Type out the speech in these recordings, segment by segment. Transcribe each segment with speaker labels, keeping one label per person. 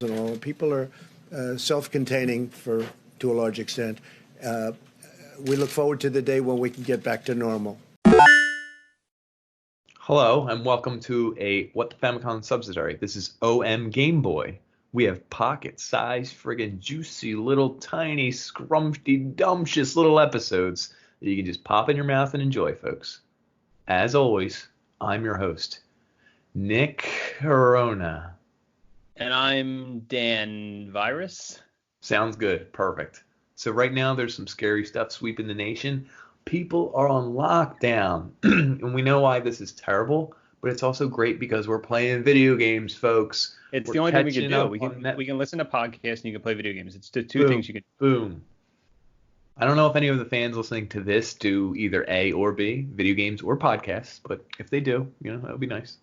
Speaker 1: And all people are self-containing to a large extent. We look forward to the day when we can get back to normal.
Speaker 2: Hello, and welcome to a What the Famicom subsidiary. This is OMGame Boy. We have pocket-sized, friggin' juicy, little tiny, scrumptious little episodes that you can just pop in your mouth and enjoy, folks. As always, I'm your host, Nick Corona.
Speaker 3: And I'm Dan Virus.
Speaker 2: Sounds good. Perfect. So right now there's some scary stuff sweeping the nation. People are on lockdown. And we know why this is terrible, but it's also great because we're playing video games, folks.
Speaker 3: It's the only thing we can do. We can listen to podcasts and you can play video games. It's the two things you can do.
Speaker 2: Boom. I don't know if any of the fans listening to this do either A or B, video games or podcasts, but if they do, that would be nice.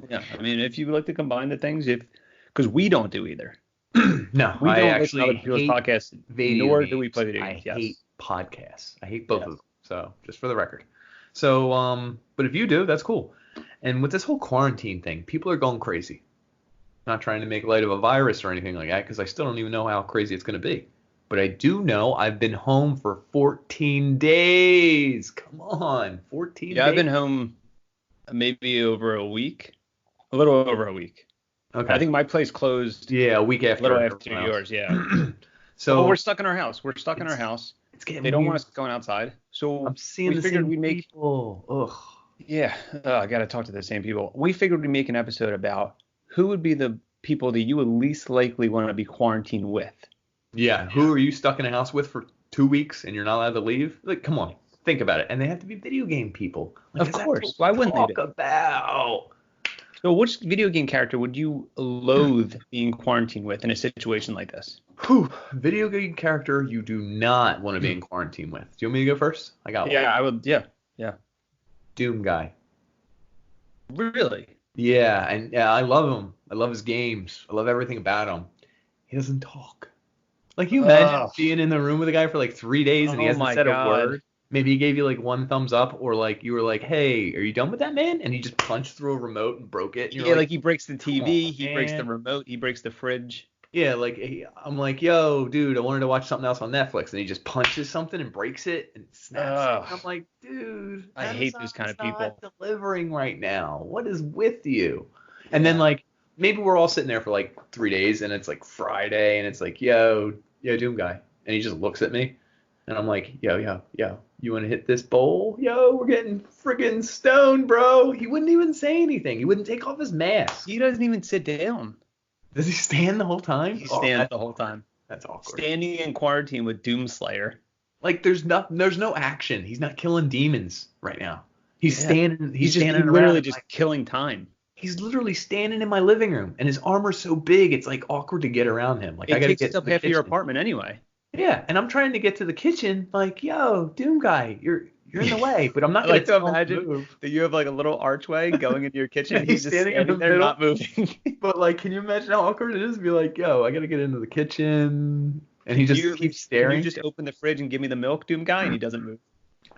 Speaker 3: Yeah, I mean, if you like to combine the things, because we don't do either.
Speaker 2: No,
Speaker 3: we don't
Speaker 2: actually
Speaker 3: listen to other people's podcasts, nor do we play video games.
Speaker 2: I hate podcasts. I hate both of them. So just for the record. So, but if you do, that's cool. And with this whole quarantine thing, people are going crazy. Not trying to make light of a virus or anything like that, because I still don't even know how crazy it's going to be. But I do know I've been home for 14 days. Come on, 14 days.
Speaker 3: Yeah, I've been home maybe over a week. A little over a week.
Speaker 2: Okay.
Speaker 3: I think my place closed.
Speaker 2: Yeah, a week after.
Speaker 3: A little after yours, yeah.
Speaker 2: So
Speaker 3: we're stuck in our house. They don't want us going outside. So
Speaker 2: I'm seeing the same people. Ugh.
Speaker 3: Yeah, I got to talk to the same people. We figured we'd make an episode about who would be the people that you would least likely want to be quarantined with.
Speaker 2: Yeah, who are you stuck in a house with for 2 weeks and you're not allowed to leave? Like, come on, think about it. And they have to be video game people. Like,
Speaker 3: of course. Why wouldn't they be?
Speaker 2: Talk about.
Speaker 3: So which video game character would you loathe being quarantined with in a situation like this?
Speaker 2: Video game character you do not want to be in quarantine with. Do you want me to go first? I got one.
Speaker 3: Yeah, I would. Yeah.
Speaker 2: Doom guy.
Speaker 3: Really?
Speaker 2: Yeah, and I love him. I love his games. I love everything about him. He doesn't talk. Like, you imagine being in the room with a guy for like 3 days and he hasn't said a word. Maybe he gave you like one thumbs up, or like you were like, "Hey, are you done with that, man?" And he just punched through a remote and broke it. And
Speaker 3: you're like he breaks the TV, he breaks the remote, he breaks the fridge.
Speaker 2: Yeah, like I'm like, "Yo, dude, I wanted to watch something else on Netflix," and he just punches something and breaks it and snaps it. I'm like, dude,
Speaker 3: I hate those kind of people.
Speaker 2: Not delivering right now. What is with you? And then like maybe we're all sitting there for like 3 days, and it's like Friday, and it's like, yo, Doom guy, and he just looks at me, and I'm like, yo. You want to hit this bowl? Yo, we're getting friggin' stoned, bro. He wouldn't even say anything. He wouldn't take off his mask.
Speaker 3: He doesn't even sit down.
Speaker 2: Does he stand the whole time?
Speaker 3: He stands the whole time.
Speaker 2: That's awkward.
Speaker 3: Standing in quarantine with Doomslayer.
Speaker 2: Like there's no action. He's not killing demons right now. He's standing. He's
Speaker 3: literally just killing time.
Speaker 2: He's literally standing in my living room, and his armor's so big, it's like awkward to get around him. Like
Speaker 3: I gotta get up half of your apartment anyway.
Speaker 2: Yeah, and I'm trying to get to the kitchen, like, yo, Doom guy, you're in the way, but I'm not
Speaker 3: going to imagine that you have like a little archway going into your kitchen. He's just standing in the middle, not moving.
Speaker 2: But like, can you imagine how awkward it is to be like, yo, I got to get into the kitchen, and he just keeps staring.
Speaker 3: You just open the fridge and give me the milk, Doom guy, and he doesn't move.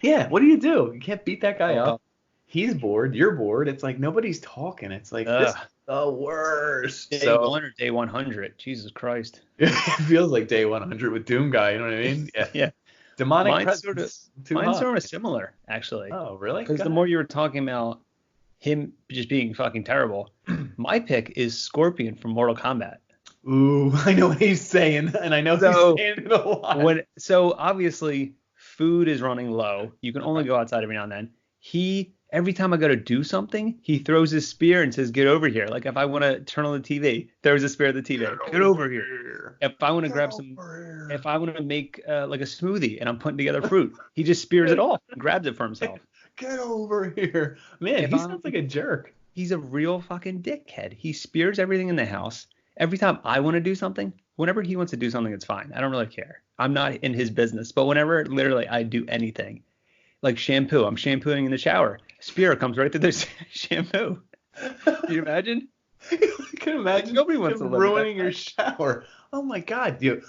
Speaker 2: Yeah, what do? You can't beat that guy up. He's bored. You're bored. It's like nobody's talking. It's like this is the worst.
Speaker 3: Day 1 or day 100. Jesus Christ.
Speaker 2: It feels like day 100 with Doom guy. You know what I mean?
Speaker 3: Yeah.
Speaker 2: Demonic
Speaker 3: mine's sort of similar, actually.
Speaker 2: Oh, really?
Speaker 3: Because the more you were talking about him just being fucking terrible, my pick is Scorpion from Mortal Kombat.
Speaker 2: Ooh, I know what he's saying, and I know he's saying it a lot.
Speaker 3: So obviously, food is running low. You can only go outside every now and then. Every time I go to do something, he throws his spear and says, "Get over here." Like if I want to turn on the TV, throws a spear at the TV. Get over here. If I want to if I want to make like a smoothie and I'm putting together fruit, he just spears it off and grabs it for himself.
Speaker 2: Get over here. Man, he sounds like a jerk.
Speaker 3: He's a real fucking dickhead. He spears everything in the house. Every time I want to do something, whenever he wants to do something, it's fine. I don't really care. I'm not in his business. But whenever literally I do anything, like shampoo, I'm shampooing in the shower. Spear comes right through the shampoo. Can you imagine?
Speaker 2: I can imagine
Speaker 3: nobody wants to
Speaker 2: ruining your shower. Oh my God, dude.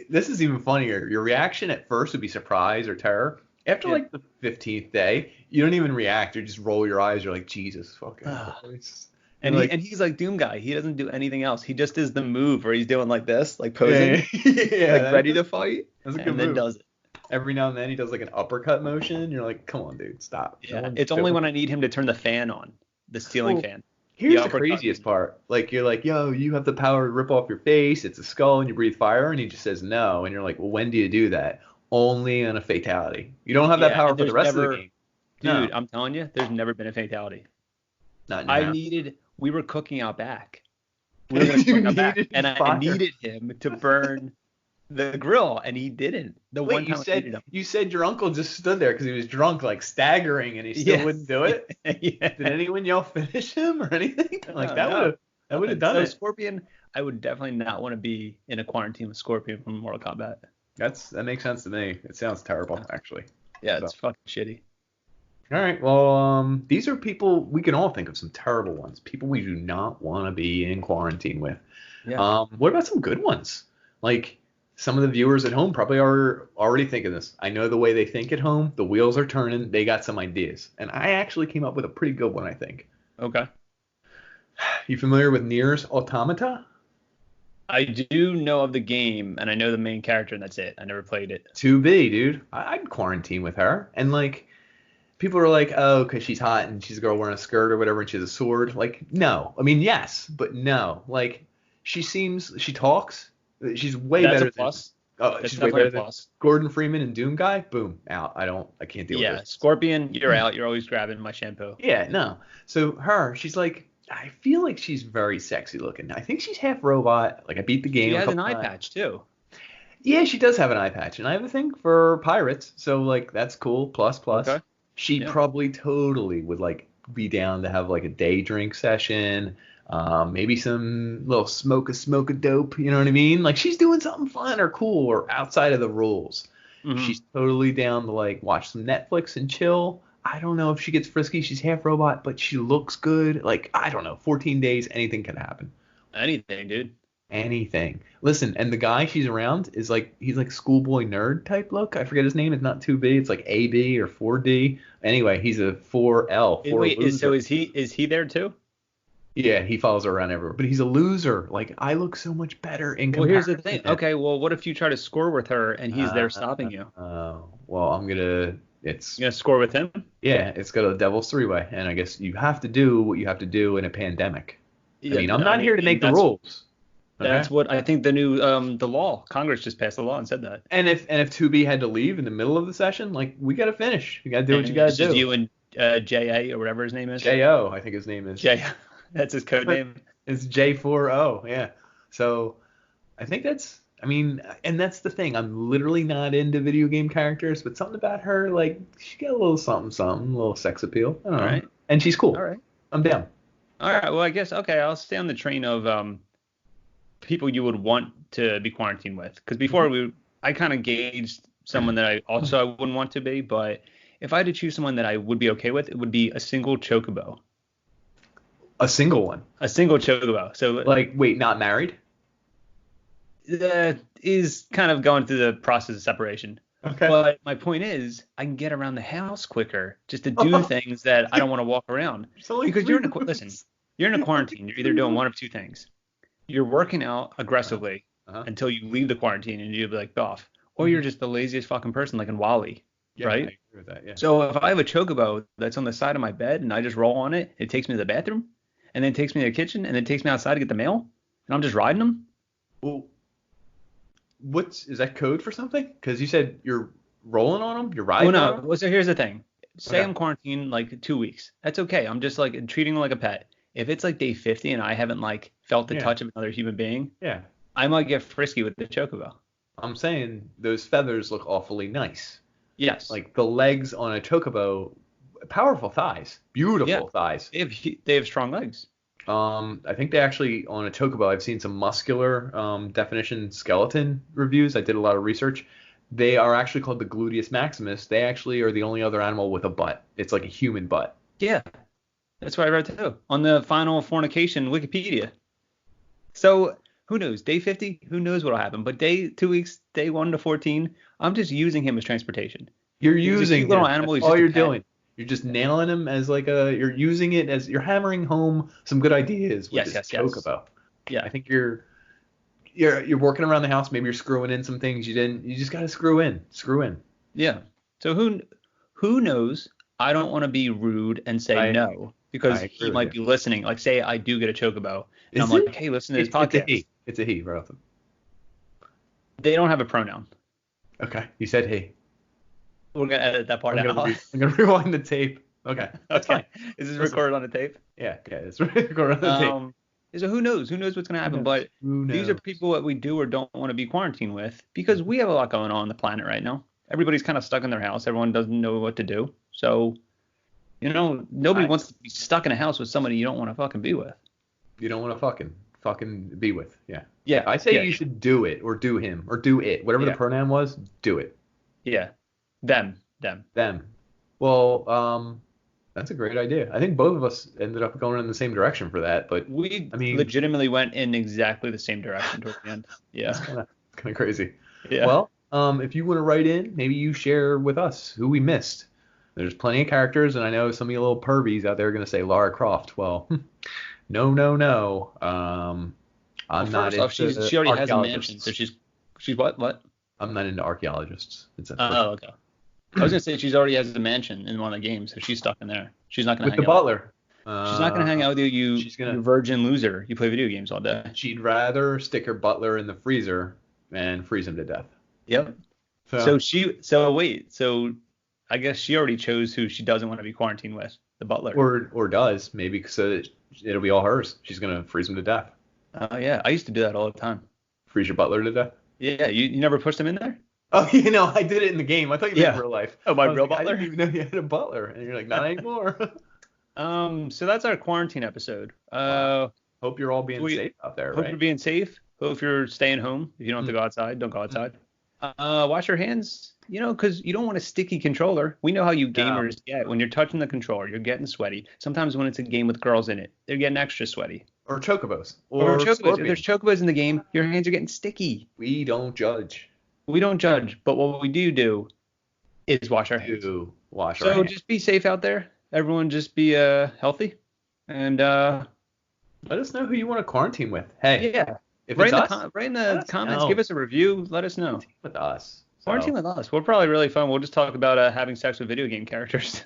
Speaker 2: This is even funnier. Your reaction at first would be surprise or terror. After
Speaker 3: Yeah.
Speaker 2: like the 15th day, you don't even react. You just roll your eyes. You're like, Jesus fucking
Speaker 3: Ah.
Speaker 2: Christ. You're
Speaker 3: And
Speaker 2: like,
Speaker 3: he's like Doom Guy. He doesn't do anything else. He just does the move where he's doing like this, like
Speaker 2: yeah,
Speaker 3: posing,
Speaker 2: yeah,
Speaker 3: like ready to fight,
Speaker 2: that's a good
Speaker 3: and then
Speaker 2: move.
Speaker 3: does it.
Speaker 2: Every now and then he does like an uppercut motion. You're like, come on, dude, stop. No
Speaker 3: Yeah.
Speaker 2: one's
Speaker 3: It's only
Speaker 2: doing
Speaker 3: when I need him to turn the fan on, the ceiling
Speaker 2: Well,
Speaker 3: fan. The
Speaker 2: Here's the
Speaker 3: uppercut.
Speaker 2: craziest part. Like you're like, yo, you have the power to rip off your face. It's a skull and you breathe fire, and he just says no. And you're like, well, when do you do that? Only on a fatality. You don't have that
Speaker 3: Yeah,
Speaker 2: power
Speaker 3: and
Speaker 2: for the
Speaker 3: there's
Speaker 2: rest of the
Speaker 3: never,
Speaker 2: game. No,
Speaker 3: dude, I'm telling you, there's never been a fatality.
Speaker 2: not in your house.
Speaker 3: We were cooking out back. We were gonna
Speaker 2: You
Speaker 3: cook out back,
Speaker 2: needed
Speaker 3: and I
Speaker 2: fire.
Speaker 3: needed him to burn the grill, and he didn't. The
Speaker 2: Wait,
Speaker 3: one time I needed him.
Speaker 2: you said your uncle just stood there because he was drunk, like staggering, and he still
Speaker 3: Yeah.
Speaker 2: wouldn't do it.
Speaker 3: Yeah.
Speaker 2: Did anyone yell finish him or anything? Like
Speaker 3: No,
Speaker 2: that would have done
Speaker 3: so
Speaker 2: it.
Speaker 3: Scorpion, I would definitely not want to be in a quarantine with Scorpion from Mortal Kombat.
Speaker 2: That makes sense to me. It sounds terrible, actually.
Speaker 3: Yeah,
Speaker 2: So.
Speaker 3: it's fucking shitty.
Speaker 2: All right. Well, these are people we can all think of some terrible ones. People we do not want to be in quarantine with.
Speaker 3: Yeah.
Speaker 2: What about some good ones? Like some of the viewers at home probably are already thinking this. I know the way they think at home. The wheels are turning. They got some ideas, and I actually came up with a pretty good one. I think.
Speaker 3: Okay.
Speaker 2: You familiar with Nier's Automata?
Speaker 3: I do know of the game, and I know the main character, and that's it. I never played it.
Speaker 2: 2B, dude. I'd quarantine with her, and like. People are like, oh, because she's hot and she's a girl wearing a skirt or whatever and she has a sword. Like, no. I mean, yes, but no. Like, she talks. She's way
Speaker 3: That's
Speaker 2: better
Speaker 3: a plus.
Speaker 2: than. Oh,
Speaker 3: That's
Speaker 2: she's way
Speaker 3: definitely
Speaker 2: better
Speaker 3: a
Speaker 2: than
Speaker 3: plus.
Speaker 2: Gordon Freeman and Doom Guy. Boom, out. I can't deal with
Speaker 3: Yeah,
Speaker 2: this.
Speaker 3: Scorpion, you're out. You're always grabbing my shampoo.
Speaker 2: Yeah, no. So she's like, I feel like she's very sexy looking. I think she's half robot. Like, I beat the game.
Speaker 3: She
Speaker 2: a
Speaker 3: has an
Speaker 2: couple
Speaker 3: eye
Speaker 2: times.
Speaker 3: patch too.
Speaker 2: Yeah, she does have an eye patch, and I have a thing for pirates, so like that's cool. Plus.
Speaker 3: Okay.
Speaker 2: She
Speaker 3: Yeah.
Speaker 2: probably totally would like be down to have like a day drink session, maybe some little smoke a dope. You know what I mean? Like she's doing something fun or cool or outside of the rules.
Speaker 3: Mhm.
Speaker 2: She's totally down to like watch some Netflix and chill. I don't know if she gets frisky. She's half robot, but she looks good. Like I don't know. 14 days, anything can happen.
Speaker 3: Anything, dude.
Speaker 2: Anything. Listen, and the guy she's around is like he's like schoolboy nerd type look. I forget his name. It's not 2B. It's like AB or 4D. Anyway, he's a 4L.
Speaker 3: Wait,
Speaker 2: Loser.
Speaker 3: is he there too?
Speaker 2: Yeah, he follows her around everywhere. But he's a loser. Like I look so much better in
Speaker 3: Well, here's the
Speaker 2: comparison.
Speaker 3: thing. Okay, well, what if you try to score with her and he's there stopping you?
Speaker 2: Oh, well, I'm gonna. It's
Speaker 3: You gonna score with him?
Speaker 2: yeah, it's got a devil's three-way, and I guess you have to do what you have to do in a pandemic.
Speaker 3: Yeah,
Speaker 2: I mean, I'm not here to make the
Speaker 3: that's-
Speaker 2: rules.
Speaker 3: That's
Speaker 2: Okay?
Speaker 3: what I think the new the law. Congress just passed a law and said that.
Speaker 2: And if 2B had to leave in the middle of the session, like we gotta finish. You gotta do what you
Speaker 3: And
Speaker 2: gotta
Speaker 3: it's just
Speaker 2: do.
Speaker 3: you and JA or whatever his name is.
Speaker 2: J.O. I think his name is.
Speaker 3: J. That's his code name.
Speaker 2: It's J4O. Yeah. So I think that's. I mean, and that's the thing. I'm literally not into video game characters, but something about her, like she got a little something, a little sex appeal. I don't know.
Speaker 3: Right.
Speaker 2: And she's cool.
Speaker 3: All right.
Speaker 2: I'm down.
Speaker 3: All right. Well, I guess okay. I'll stay on the train of people you would want to be quarantined with, because before I kind of gauged someone that I wouldn't want to be, but if I had to choose someone that I would be okay with, it would be a single chocobo.
Speaker 2: A single one.
Speaker 3: A single chocobo. So
Speaker 2: Like, wait, not married?
Speaker 3: is kind of going through the process of separation.
Speaker 2: Okay.
Speaker 3: But my point is, I can get around the house quicker just to do things that I don't want to walk around. Because you're in a listen, you're in a quarantine. You're either doing one of two things. You're working out aggressively until you leave the quarantine and you'll be like off, or you're just the laziest fucking person like in Wall-E,
Speaker 2: Yeah,
Speaker 3: right?
Speaker 2: I agree with that, yeah.
Speaker 3: So if I have a chocobo that's on the side of my bed and I just roll on it, it takes me to the bathroom, and then takes me to the kitchen, and then takes me outside to get the mail, and I'm just riding them.
Speaker 2: Well, is that code for something? Because you said you're rolling on them, you're riding
Speaker 3: Oh no.
Speaker 2: on them?
Speaker 3: Well, so here's the thing. Say
Speaker 2: Okay.
Speaker 3: I'm quarantined like 2 weeks. That's okay. I'm just like treating them like a pet. If it's like day 50 and I haven't like felt the touch of another human being,
Speaker 2: Yeah.
Speaker 3: I might get frisky with the chocobo.
Speaker 2: I'm saying those feathers look awfully nice.
Speaker 3: Yes.
Speaker 2: Like the legs on a chocobo, powerful thighs, beautiful thighs.
Speaker 3: they have strong legs.
Speaker 2: I think they actually on a chocobo. I've seen some muscular definition skeleton reviews. I did a lot of research. They are actually called the gluteus maximus. They actually are the only other animal with a butt. It's like a human butt.
Speaker 3: Yeah. That's what I read too on the Final Fornication Wikipedia. So who knows? Day 50, who knows what'll happen? But day 2 weeks, day 1 to 14, I'm just using him as transportation.
Speaker 2: You're
Speaker 3: He's a
Speaker 2: using
Speaker 3: cute little
Speaker 2: him.
Speaker 3: animal.
Speaker 2: That's
Speaker 3: He's
Speaker 2: all
Speaker 3: just a
Speaker 2: you're
Speaker 3: pet.
Speaker 2: doing. You're just nailing him as like you're using it as you're hammering home some good ideas with
Speaker 3: Yes,
Speaker 2: this
Speaker 3: yes, yes.
Speaker 2: chocobo.
Speaker 3: Yeah.
Speaker 2: I think you're working around the house. Maybe you're screwing in some things you didn't. You just got to screw in. Screw in.
Speaker 3: Yeah. So who knows? I don't want to be rude and say no because
Speaker 2: I
Speaker 3: he
Speaker 2: agree with
Speaker 3: might
Speaker 2: you.
Speaker 3: be listening. Like, say I do get a chocobo, and
Speaker 2: Is
Speaker 3: I'm
Speaker 2: it?
Speaker 3: like, hey, listen to this
Speaker 2: It's a
Speaker 3: podcast.
Speaker 2: he. It's a he, bro.
Speaker 3: They don't have a pronoun.
Speaker 2: Okay. You said he.
Speaker 3: We're gonna edit that part
Speaker 2: I'm
Speaker 3: out.
Speaker 2: gonna rewind the tape. Okay. That's
Speaker 3: Okay.
Speaker 2: fine.
Speaker 3: Is this
Speaker 2: Listen.
Speaker 3: recorded on the tape?
Speaker 2: Yeah. It's recorded on the tape.
Speaker 3: So who knows? Who knows what's gonna happen? But
Speaker 2: Who
Speaker 3: these are
Speaker 2: knows?
Speaker 3: people that we do or don't want to be quarantined with because we have a lot going on the planet right now. Everybody's kind of stuck in their house. Everyone doesn't know what to do. So, nobody wants to be stuck in a house with somebody you don't want to fucking be with.
Speaker 2: You don't want to fucking be with. Yeah.
Speaker 3: Yeah.
Speaker 2: I say
Speaker 3: yeah,
Speaker 2: you should do it or do him or do it. Whatever the
Speaker 3: Yeah.
Speaker 2: pronoun was, do it.
Speaker 3: Yeah. Them.
Speaker 2: Them. Well, that's a great idea. I think both of us ended up going in the same direction for that, but
Speaker 3: We
Speaker 2: I mean,
Speaker 3: legitimately went in exactly the same direction toward the end. Yeah.
Speaker 2: it's kind of crazy.
Speaker 3: Yeah.
Speaker 2: Well, if you want to write in, maybe you share with us who we missed. There's plenty of characters, and I know some of you little pervies out there are going to say Lara Croft. Well, no. I'm not
Speaker 3: first off,
Speaker 2: into
Speaker 3: she already has a mansion,
Speaker 2: archaeologists.
Speaker 3: so she's what? What?
Speaker 2: I'm not into archaeologists. It's a
Speaker 3: Oh, okay. I was gonna say she's already has a mansion in one of the games, so she's stuck in there. She's not gonna
Speaker 2: with
Speaker 3: hang
Speaker 2: the
Speaker 3: out.
Speaker 2: butler.
Speaker 3: She's not gonna hang out with you.
Speaker 2: She's gonna-
Speaker 3: You virgin loser. You play video games all day.
Speaker 2: She'd rather stick her butler in the freezer and freeze him to death.
Speaker 3: Yep. So I guess she already chose who she doesn't want to be quarantined with, the butler.
Speaker 2: Or does maybe so it'll be all hers. She's gonna freeze him to death.
Speaker 3: Oh yeah, I used to do that all the time.
Speaker 2: Freeze your butler to death.
Speaker 3: Yeah, you never pushed him in there?
Speaker 2: Oh, I did it in the game. I thought you meant in real life.
Speaker 3: Oh, my
Speaker 2: I was
Speaker 3: real
Speaker 2: like,
Speaker 3: butler?
Speaker 2: I didn't even know you had a butler, and you're like, not anymore.
Speaker 3: So that's our quarantine episode.
Speaker 2: Hope you're all being safe out there,
Speaker 3: Hope
Speaker 2: right?
Speaker 3: you're being safe. Hope you're staying home. If you don't have to go outside, don't go outside. Wash your hands, because you don't want a sticky controller. We know how you gamers get. When you're touching the controller, you're getting sweaty. Sometimes when it's a game with girls in it, they're getting extra sweaty.
Speaker 2: Or chocobos.
Speaker 3: Or chocobos. If
Speaker 2: scorpions.
Speaker 3: there's chocobos in the game, your hands are getting sticky.
Speaker 2: We don't judge.
Speaker 3: We don't judge, but what we do is wash our hands.
Speaker 2: Wash our
Speaker 3: So
Speaker 2: hands.
Speaker 3: just be safe out there. Everyone just be healthy. And
Speaker 2: let us know who you want to quarantine with. Hey,
Speaker 3: yeah.
Speaker 2: if
Speaker 3: Write
Speaker 2: it's
Speaker 3: in
Speaker 2: us,
Speaker 3: the comments.
Speaker 2: know.
Speaker 3: Give us a review. Let us know.
Speaker 2: quarantine with us. So.
Speaker 3: Quarantine with us. We're probably really fun. We'll just talk about having sex with video game characters.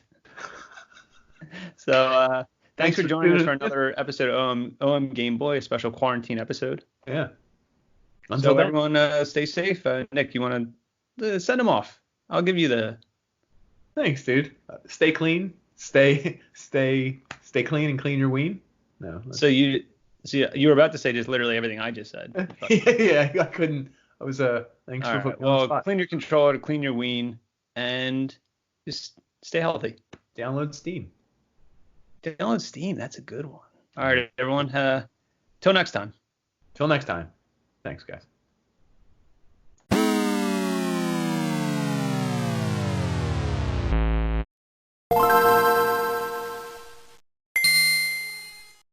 Speaker 3: So thanks for joining us for another episode of OMGame Boy, a special quarantine episode.
Speaker 2: Yeah.
Speaker 3: So everyone stay safe. Nick, you want to send them off? I'll give you the.
Speaker 2: Thanks, dude. Stay clean. Stay clean and clean your ween. No.
Speaker 3: So you were about to say just literally everything I just said.
Speaker 2: yeah, I couldn't. I was thanks for putting me on the spot.
Speaker 3: Clean your controller, clean your ween, and just stay healthy.
Speaker 2: Download Steam.
Speaker 3: Download Steam. That's a good one. All right, everyone. Till next time.
Speaker 2: Till next time. Thanks, guys.